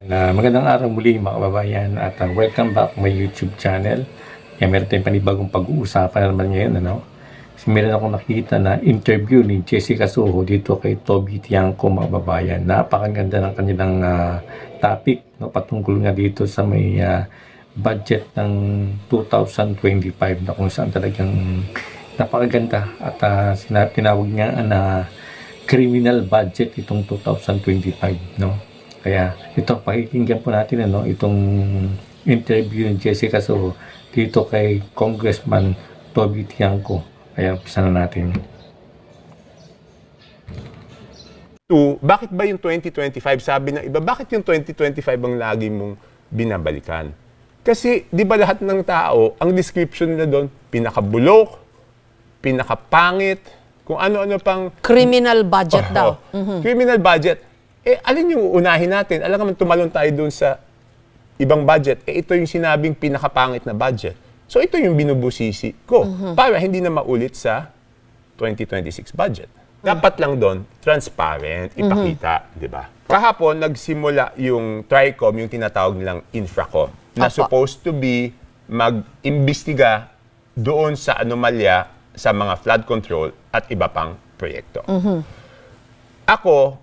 Magandang araw muli mga kababayan at welcome back my YouTube channel. Meron tayong panibagong pag-uusapan naman ngayon. Kasi meron akong nakikita na interview ni Jessica Soho dito kay Toby Tiangco mga kababayan. Napakaganda ng kanilang topic patungkol nga dito sa may budget ng 2025 na kung saan talagang napakaganda at tinawag niya na criminal budget itong 2025, no? Kaya ito, pakikinggan po natin itong interview ni Jessica Soho dito kay Congressman Toby Tiangco. Kaya umpisa na natin. Bakit ba yung 2025? Sabi ng iba, bakit yung 2025 ang lagi mong binabalikan? Kasi, di ba lahat ng tao, ang description nila doon, pinakabulok, pinakapangit, kung ano-ano pang... Criminal budget daw. Criminal budget. Alin yung unahin natin? Alam naman, tumalon tayo doon sa ibang budget. Ito yung sinabing pinakapangit na budget. So, ito yung binubusisi ko para hindi na maulit sa 2026 budget. Dapat lang doon, transparent, ipakita, di ba? Kahapon, nagsimula yung TRICOM, yung tinatawag nilang Infracom, na supposed to be mag-imbestiga doon sa anomalya sa mga flood control at iba pang proyekto. Ako,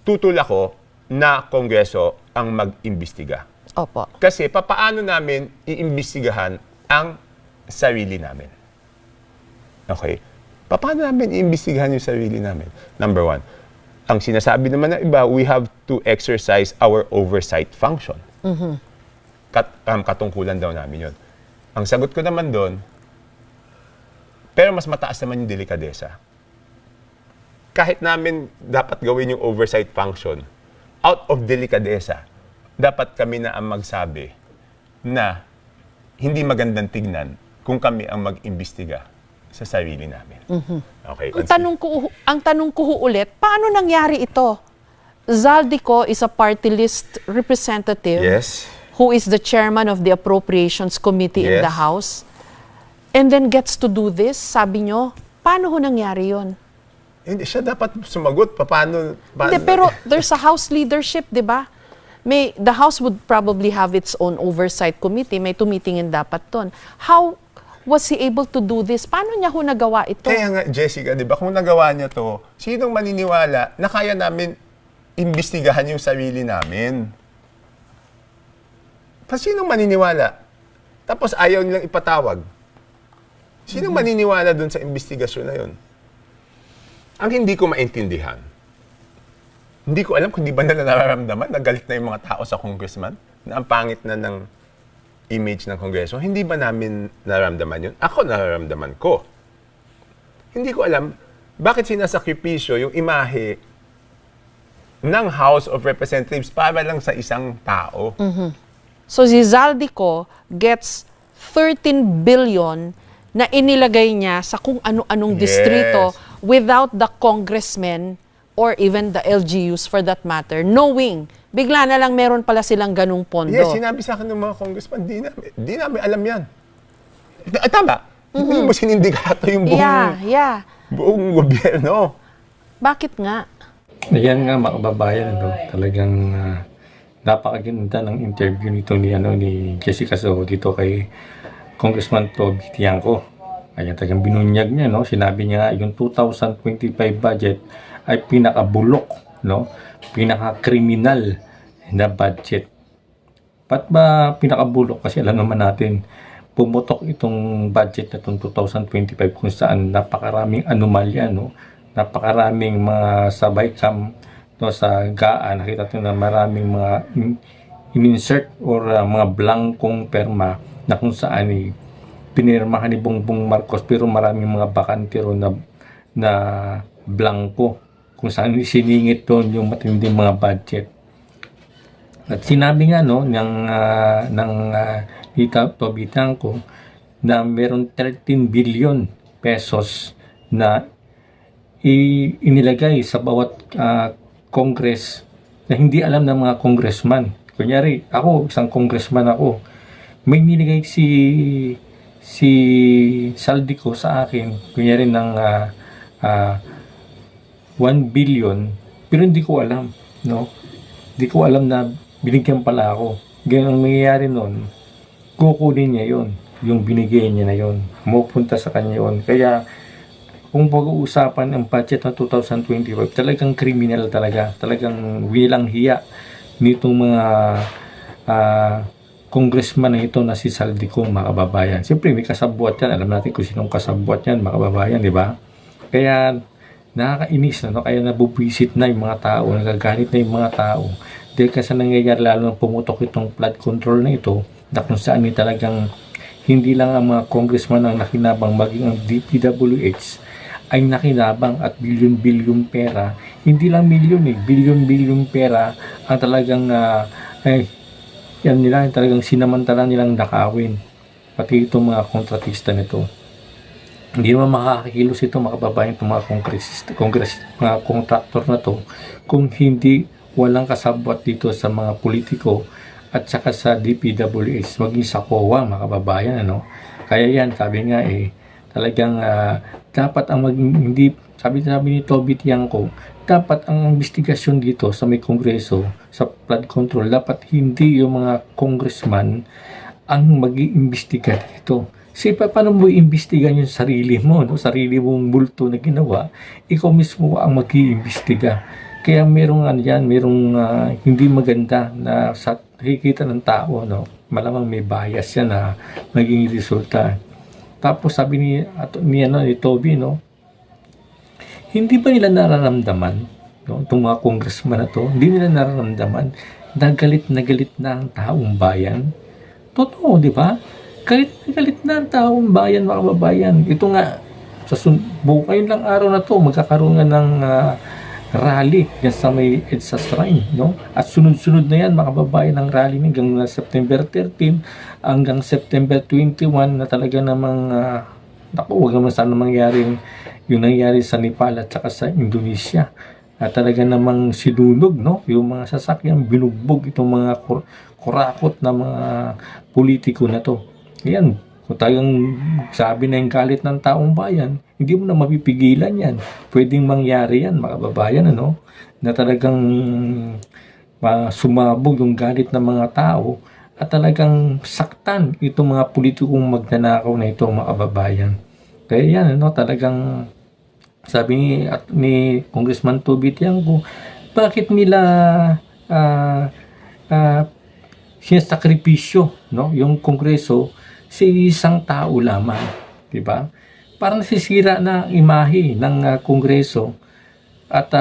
tutol ako na Kongreso ang mag-imbestiga. Opo. Kasi papaano namin iimbestigahan ang sarili namin? Okay? Paano namin iimbestigahan yung sarili namin? Number one, ang sinasabi naman ng iba, we have to exercise our oversight function. Katungkulan daw namin yun. Ang sagot ko naman doon, pero mas mataas naman yung delikadesa. Kahit namin dapat gawin yung oversight function, out of delikadesa, dapat kami na ang magsabi na hindi magandang tignan kung kami ang mag-imbestiga sa sarili namin. Okay, Ang tanong ko ulit, paano nangyari ito? Zaldico is a party list representative who is the chairman of the Appropriations Committee in the House and then gets to do this, sabi nyo, paano ho nangyari yon? Hindi siya dapat sumagot. Paano? Hindi, pero there's a House leadership, di ba? The House would probably have its own oversight committee. May tumitingin dapat doon. How was he able to do this? Paano niya ho nagawa ito? Kaya nga, Jessica, di ba, kung nagawa niya to, sinong maniniwala na kaya namin imbestigahan yung sarili namin? Sinong maniniwala? Tapos ayaw nilang ipatawag. Sinong maniniwala doon sa imbestigasyon na yun? Ang hindi ko maintindihan, hindi ko alam kung di ba nila nararamdaman, nagalit na yung mga tao sa congressman, na ang pangit na ng image ng kongreso. Hindi ba namin nararamdaman yun? Ako nararamdaman ko. Hindi ko alam, bakit sinasakripisyo yung imahe ng House of Representatives para lang sa isang tao? So si Zaldico gets 13 billion na inilagay niya sa kung ano-anong distrito without the congressmen or even the LGUs for that matter, knowing, bigla na lang meron pala silang ganung pondo. Yes, sinabi sa akin ng mga congressman, di namin alam yan. Tama, hindi mo sinindikato yung buong gobyerno. Bakit nga? Ayan nga mga kababayan, talagang napakaganda ng interview nito ni Jessica Soho dito kay Congressman Toby Tiangco. Ayan, talagang binunyag niya, Sinabi niya yung 2025 budget ay pinakabulok, pinaka-criminal na budget. Ba't ba pinakabulok? Kasi alam naman natin, pumutok itong budget na itong 2025 kung saan napakaraming anomalya, napakaraming mga sabay cam sa GAA. Nakita natin na maraming mga in-insert or mga blankong perma na kung saan pinirmahan ni Bongbong Marcos pero maraming mga bakante ron na blanco kung saan siningit doon yung matinding mga budget. At sinabi nga ng Toby Tiangco na meron 13 billion pesos na inilagay sa bawat Congress na hindi alam ng mga congressman. Kunyari, ako, isang congressman ako, may nilagay si Zaldico sa akin, kunyari ng 1 billion, pero hindi ko alam, Hindi ko alam na binigyan pala ako. Ganyan ang mangyayari nun, kukunin niya yon, yung binigay niya na yon, mapupunta sa kanya yon. Kaya kung pag-uusapan ang budget ng 2025, talagang criminal talaga, talagang wilang hiya nitong mga congressman na ito na si Saldico, mga kababayan. Siyempre may kasabwat yan, alam natin kung sinong kasabwat yan, mga kababayan, di ba? Kaya nakakainis na, no? Kaya nabubwisit na yung mga tao, nagagalit na yung mga tao. Dahil kasi nangyayari lalo na pumutok itong flood control na ito, na kung saan talagang hindi lang ang mga congressman ang nakinabang, maging ang DPWH ay nakinabang at bilyon-bilyon pera. Hindi lang milyon bilyon-bilyon pera ang talagang yan nila, talagang sinamantala nilang nakawin. Pati itong mga kontratista nito. Hindi naman makakakilos ito, mga kababayan, itong mga mga kontraktor na to kung hindi walang kasabwat dito sa mga politiko at saka sa DPWH, maging sa COA, mga kababayan, ano. Kaya yan, sabi nga talagang dapat ang hindi, sabi ni Toby Tiangco, dapat ang investigasyon dito sa may kongreso, sa flood control, dapat hindi yung mga congressman ang mag-iimbestiga dito. Kasi paano mo iimbestigan yung sarili mo, no? Sarili mong multo na ginawa, ikaw mismo ang mag-iimbestiga. Kaya merong hindi maganda na sa nakikita ng tao, no? Malamang may bias yan na maging resulta. Tapos sabi ni Toby, no? Hindi ba nila nararamdaman, no? Itong mga congressman na to, hindi nila nararamdaman na galit na ang taong bayan? Totoo, di ba? Galit na ang taong bayan, mga kababayan. Ito nga, ngayon lang araw na to, magkakaroon nga ng rally yan sa may EDSA Shrine, no? At sunod-sunod na yan, mga kababayan, ng rally hanggang September 13 hanggang September 21 na talaga namang huwag naman sana mangyari yung nangyari sa Nepal at saka sa Indonesia. At talaga namang sinunog, no? Yung mga sasakyan, binugbog itong mga kurakot na mga politiko na to. Yan, kung talagang sabi na yung galit ng taong bayan, hindi mo na mapipigilan yan. Pwedeng mangyari yan, mga kababayan, ano? Na talagang sumabog yung galit ng mga tao at talagang saktan itong mga politikong magnanakaw na ito, mga kababayan. Kaya yan, ano, talagang sabi ni Congressman Toby Tiangco, bakit nila sinasakripisyo, no, yung kongreso sa isang tao lamang, di ba? Parang nasisira na imahe ng kongreso at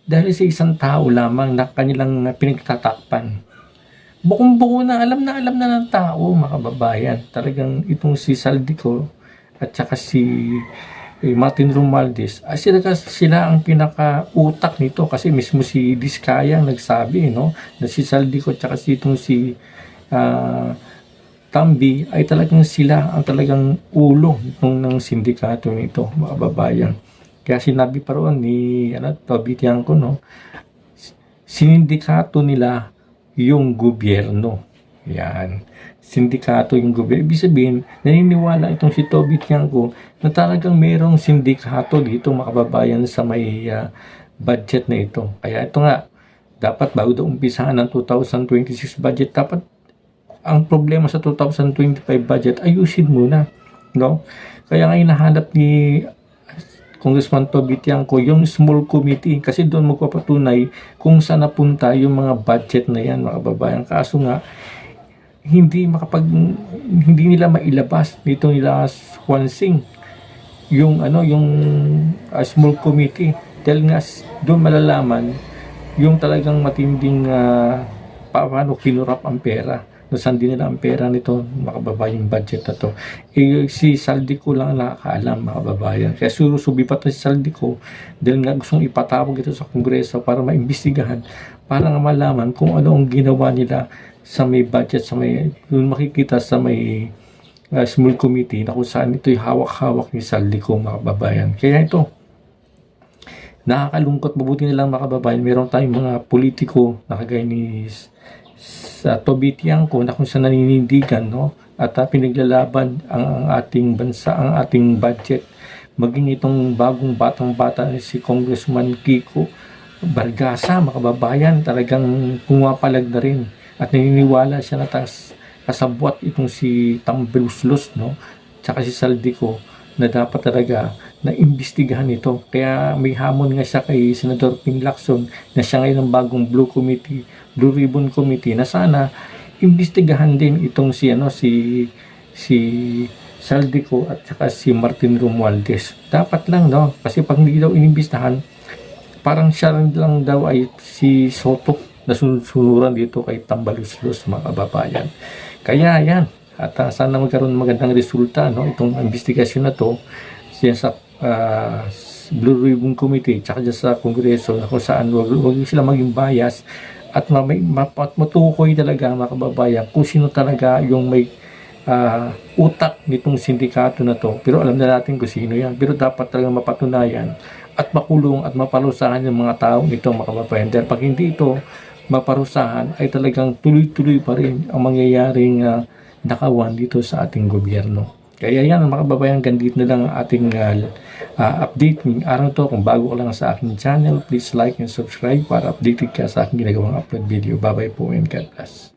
dahil sa isang tao lamang na kanilang pinagtatakpan. Bukong-buko na alam na ng tao, mga kababayan. Talagang itong si Saldico at saka si Martin Romualdez, sila ang pinaka-utak nito kasi mismo si Diskaya ang nagsabi, no, na si Saldico at saka si Tambi ay talagang sila ang talagang ulo ng sindikato nito, mga kababayan. Kaya sinabi pa roon ni Toby Tiangco, no, sindikato nila yung gobyerno. Yan. Sindikato yung gobyerno. Ibig sabihin, naniniwala itong si Toby Tiangco na talagang mayroong sindikato dito, mga kababayan, sa may budget na ito. Kaya ito nga, dapat bago daw umpisahan ng 2026 budget, dapat ang problema sa 2025 budget, ayusin muna, no? Kaya nga hinahanap ni Congressman Toby Tiangco yung small committee kasi doon magpapatunay kung saan napunta yung mga budget na yan, mga kababayan. Kaso nga, hindi nila mailabas dito nila Swansing yung small committee dahil nga doon malalaman yung talagang matinding paano kinurap ang pera, saan din nila ang pera nito, mga kababayan, yung budget na to. Si Saldico lang nakakaalam, mga kababayan. Kaya susubi pa to si Saldico dahil nga gustong ipatawag ito sa Kongreso para maimbestigahan, para nga malaman kung ano ang ginawa nila sa may budget, sa may, yung makikita sa may small committee na kung saan ito'y hawak-hawak ni Saldico, mga kababayan. Kaya ito, nakakalungkot, mabuti nilang, mga kababayan, meron tayong mga politiko na kagaya ni sa Toby Tiangco na kung saan naninindigan, no, at pinaglalaban ang ating bansa, ang ating budget. Maging itong bagong batang-bata si Congressman Kiko Bargasa, mga kababayan, talagang pumapalag na rin. At naniniwala siya na kasabwat itong si Tambeluslos, no? Tsaka si Saldico, na dapat talaga na imbestigahan ito. Kaya may hamon nga siya kay Senador Ping Lacson na siya ngayon ang bagong Blue Ribbon Committee, na sana imbestigahan din itong si Saldico at saka si Martin Romualdez. Dapat lang, no? Kasi pag hindi daw inimbestigahan, parang siya lang daw ay si Soto na sunuran dito kay Tambaluslos, mga kababayan. Kaya yan, at sana magkaroon ng magandang resulta, no, itong investigasyon na to siya sa Blue Ribbon Committee tsaka dyan sa Kongreso, na kung saan wag sila maging bias at matukoy talaga, mga kababayan, kung sino talaga yung may utak nitong sindikato na to. Pero alam na natin kung sino yan, pero dapat talaga mapatunayan at makulong at maparusahan yung mga tao nito, mga kababayan. Dahil pag hindi ito maparusahan, ay talagang tuloy-tuloy pa rin ang mangyayaring nakawan dito sa ating gobyerno. Kaya yan, mga kababayan, gandito na lang ang ating update ng araw to. Kung bago ka lang sa aking channel, please like and subscribe para updated ka sa aking ginagawang upload video. Bye-bye po and God bless.